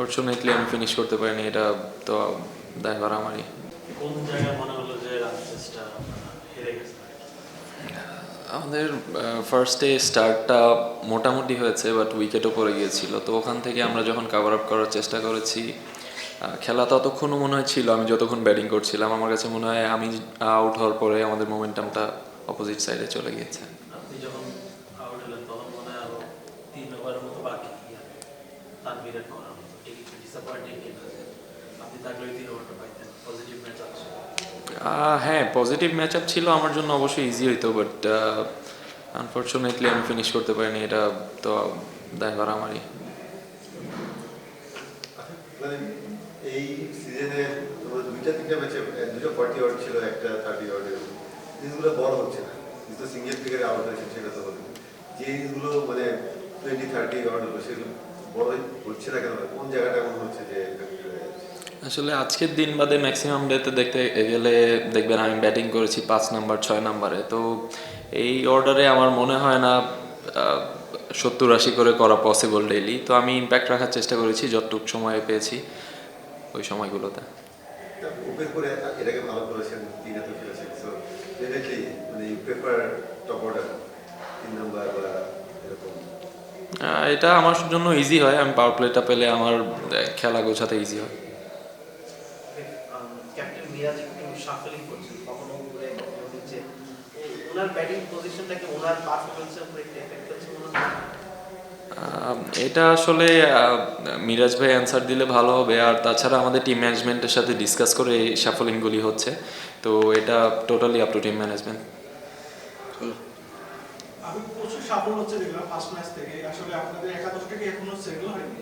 Unfortunately আমি finish করতে পারিনি, এটা তো দায়ভার আমারই। কোন জায়গায় মনে হলো যে চেষ্টা হেরে গেছে? আমাদের ফার্স্টে স্টার্টটা মোটামুটি হয়েছে, বাট উইকেটও পড়ে গিয়েছিল। তো ওখান থেকে আমরা যখন কাভার আপ করার চেষ্টা করেছি, খেলা ততক্ষণও মনে হয় ছিল আমি যতক্ষণ ব্যাটিং করছিলাম। আমার কাছে মনে হয় আমি আউট হওয়ার পরে আমাদের মোমেন্টামটা অপোজিট সাইডে চলে গিয়েছে। আপনি যখন আউট হলেন তখন মনে হয় আরো 3 ওভারের মতো বাকি তানভীরের করার মতো একটু ডিসঅ্যাপয়েন্টিং কিনা যে আপনি থাকলে ওই 3 ওভারটা পাইতেন, পজিটিভ ম্যাচ আছে? হ্যাঁ, পজিটিভ ম্যাচ আপ ছিল আমার জন্য, অবশ্যই ইজি হইতো, বাট আনফরচুনেটলি আমি ফিনিশ করতে পারিনি, এটা তো দায়ভার আমারই। মানে এই সিজনে তোমার দুইটা তিনটা ম্যাচে দুটো 40 ওভার ছিল, একটা 30 ওভারের। জিনিসগুলো বড় হচ্ছে না, তো সিঙ্গেল ফিগারে আউট হয়েছে সেটা তো হলো। যে জিনিসগুলো মানে 20-30 ওভার হলো সেগুলো বড় হচ্ছে না কেন? কোন জায়গাটা এমন হচ্ছে যে আসলে আজকের দিন বাদে ম্যাক্সিমাম ডেতে দেখতে গেলে দেখবেন আমি ব্যাটিং করেছি 5 নাম্বার 6 নাম্বারে। তো এই অর্ডারে আমার মনে হয় না 70-80 করে করা পসিবল ডেইলি। তো আমি ইম্প্যাক্ট রাখার চেষ্টা করেছি যতটুকু সময় পেয়েছি ওই সময়গুলোতে। ওপেন করে এটাকে ভালো করেছেন, তিনে তো ফেলেছেন, সো ডেফিনেটলি মানে you prefer top order 3 number বা এরকম? এটা আমার জন্য ইজি হয়, আমি পাওয়ার প্লেটা পেলে আমার খেলা গোছাতে ইজি হয়। ক্যাপ্টেন মিরাজ একটু শাফলিং করছেন, কখনো উপরে কখনো নিচে। ওনার ব্যাটিং পজিশনটাকে ওনার পারফরমেন্সের উপরে একটু এফেক্ট করছে মনে হয়? এটা আসলে মিরাজ ভাই অ্যান্সার দিলে ভালো হবে। আর তাছাড়া আমাদের টিম ম্যানেজমেন্টের সাথে ডিসকাস করে এই সাফলিংগুলি হচ্ছে। তো এটা totally up to team management. আমি প্রচুর সাফল্য হচ্ছে দেখলাম ফার্স্ট ম্যাচ থেকে। আসলে আপনাদের একাদশটা কি এখনো সেটেল হয়নি?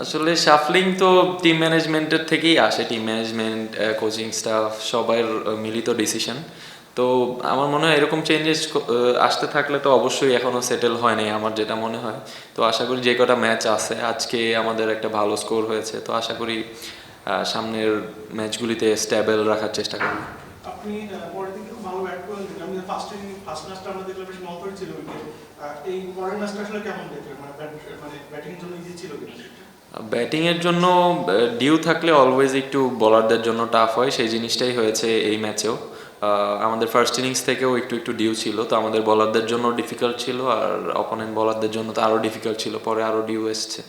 আসলে শাফলিং তো টিম ম্যানেজমেন্টের থেকেই আসে, টিম ম্যানেজমেন্ট, কোচিং স্টাফ সবার মিলিত ডিসিশন। তো আমার মনে হয় এরকম চেঞ্জেস আসতে থাকলে তো অবশ্যই এখনও সেটেল হয় নাই আমার যেটা মনে হয়। তো আশা করি যে কটা ম্যাচ আছে, আজকে আমাদের একটা ভালো স্কোর হয়েছে, তো আশা করি সামনের ম্যাচগুলিতে স্ট্যাবেল রাখার চেষ্টা করব। আপনি পরের দিন খুব ভালো ব্যাট করলেন, দেখলাম যে ফার্স্ট ম্যাচটা আমরা দেখলাম বেশ মন্তর ছিল উইকেট। এই পরের ম্যাচটা আসলে কেমন দেখলেন? মানে ব্যাটিং জন্য ইজি ছিল কিনা? ব্যাটিংয়ের জন্য ডিউ থাকলে অলওয়েজ একটু বলারদের জন্য টাফ হয়, সেই জিনিসটাই হয়েছে এই ম্যাচেও। আমাদের ফার্স্ট ইনিংস থেকেও একটু একটু ডিউ ছিল, তো আমাদের বলারদের জন্য ডিফিকাল্ট ছিল, আর অপোনেন্ট বলারদের জন্য তো আরও ডিফিকাল্ট ছিল, পরে আরও ডিউ এসছে।